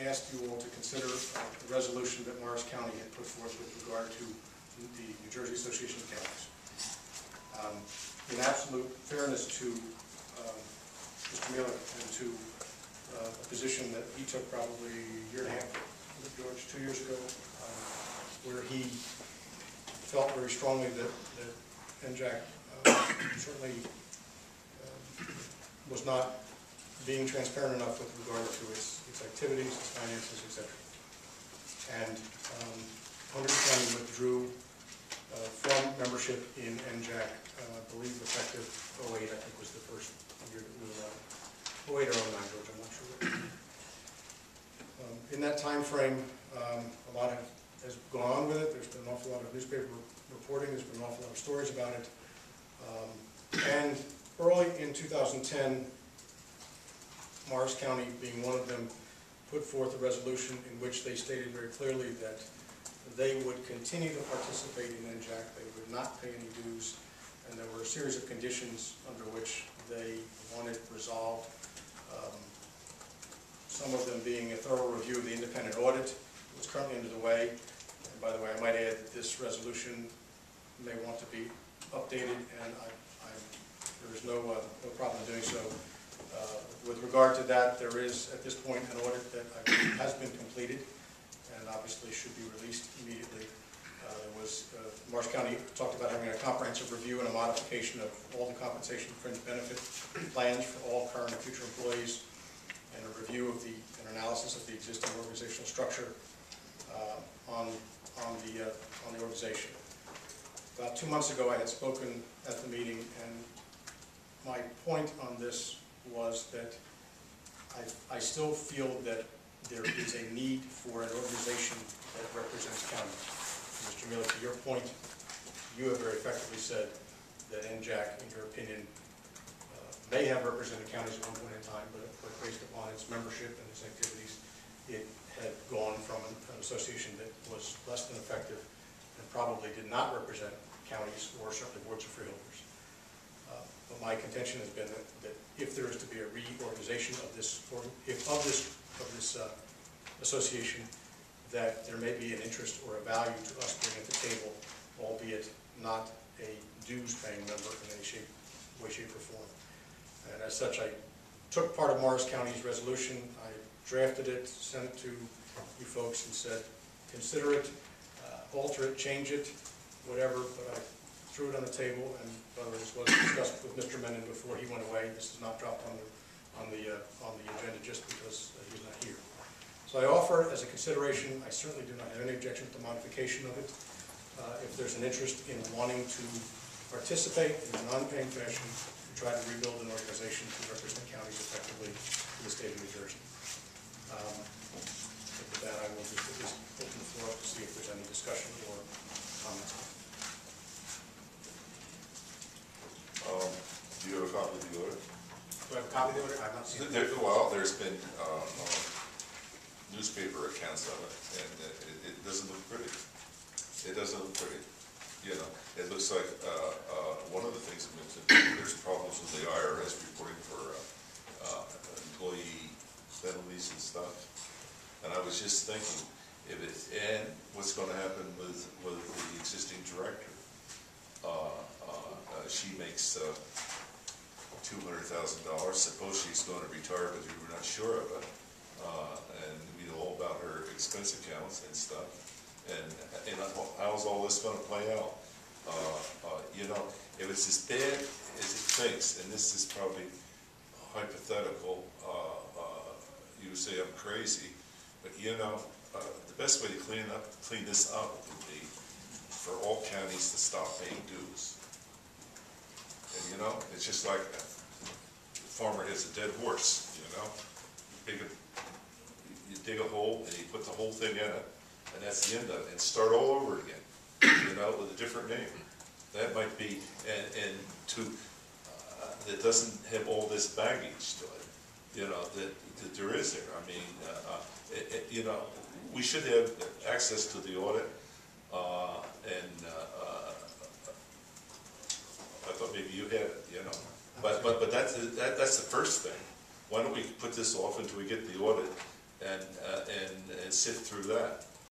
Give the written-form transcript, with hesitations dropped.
asked you all to consider the resolution that Morris County had put forth with regard to the New Jersey Association of Counties. In absolute fairness to Mr. Miller and to a position that he took probably a year and a half, George, 2 years ago, where he felt very strongly that Njac certainly was not being transparent enough with regard to its activities, its finances, etc. And Hunter County withdrew from membership in Njac, I believe effective 08, I think was the first year that we were 08 or 09, George, I'm not sure. In that time frame, a lot has gone on with it. There's been an awful lot of newspaper reporting. There's been an awful lot of stories about it. And early in 2010, Morris County, being one of them, put forth a resolution in which they stated very clearly that they would continue to participate in Njac. They would not pay any dues, and there were a series of conditions under which they wanted resolved. Some of them being a thorough review of the independent audit, which is currently under the way. And by the way, I might add that this resolution may want to be updated, and there is no problem in doing so. With regard to that, there is at this point an audit that I believe has been completed and obviously should be released immediately. Morris County talked about having a comprehensive review and a modification of all the compensation fringe benefit plans for all current and future employees, and a review of an analysis of the existing organizational structure on the organization. About 2 months ago, I had spoken at the meeting, and my point on this was that I still feel that there is a need for an organization that represents counties. Mr. Miller, to your point, you have very effectively said that Njac, in your opinion, may have represented counties at one point in time, but based upon its membership and its activities, it had gone from an association that was less than effective and probably did not represent counties or certainly boards of freeholders. But my contention has been that if there is to be a reorganization of this association, that there may be an interest or a value to us being at the table, albeit not a dues-paying member in any way, shape, or form. And as such, I took part of Morris County's resolution, I drafted it, sent it to you folks, and said, consider it, alter it, change it, whatever, but I threw it on the table, and whether this was discussed with Mr. Menon before he went away. This is not dropped on the agenda just because he's not here. So I offer it as a consideration. I certainly do not have any objection to the modification of it. If there's an interest in wanting to participate in a non-paying fashion to try to rebuild an organization to represent counties effectively in the state of New Jersey. With that, I will just at least open the floor up to see if there's any discussion or comments. Do you have a copy of the order? Do I have a copy of the order? I've not seen it. Well, there's been newspaper accounts of it, and it doesn't look pretty. It doesn't look pretty. You know, it looks like one of the things that mentioned, there's problems with the IRS reporting for employee penalties and stuff. And I was just thinking, and what's going to happen with the existing director? She makes $200,000. Suppose she's going to retire, but we were not sure of it. And we know all about her expense accounts and stuff. And how's all this going to play out? You know, if it's as bad as it thinks, and this is probably hypothetical, you say I'm crazy, but you know, the best way to clean this up would be for all counties to stop paying dues. And you know, it's just like a farmer has a dead horse, you know. You dig a hole and you put the whole thing in it, and that's the end of it, and start all over again, you know, with a different name. That might be, and that doesn't have all this baggage to it, you know, that there is there. I mean, you know, we should have access to the audit, and I thought maybe you had it, you know. But that's the first thing. Why don't we put this off until we get the audit, and and sift through that.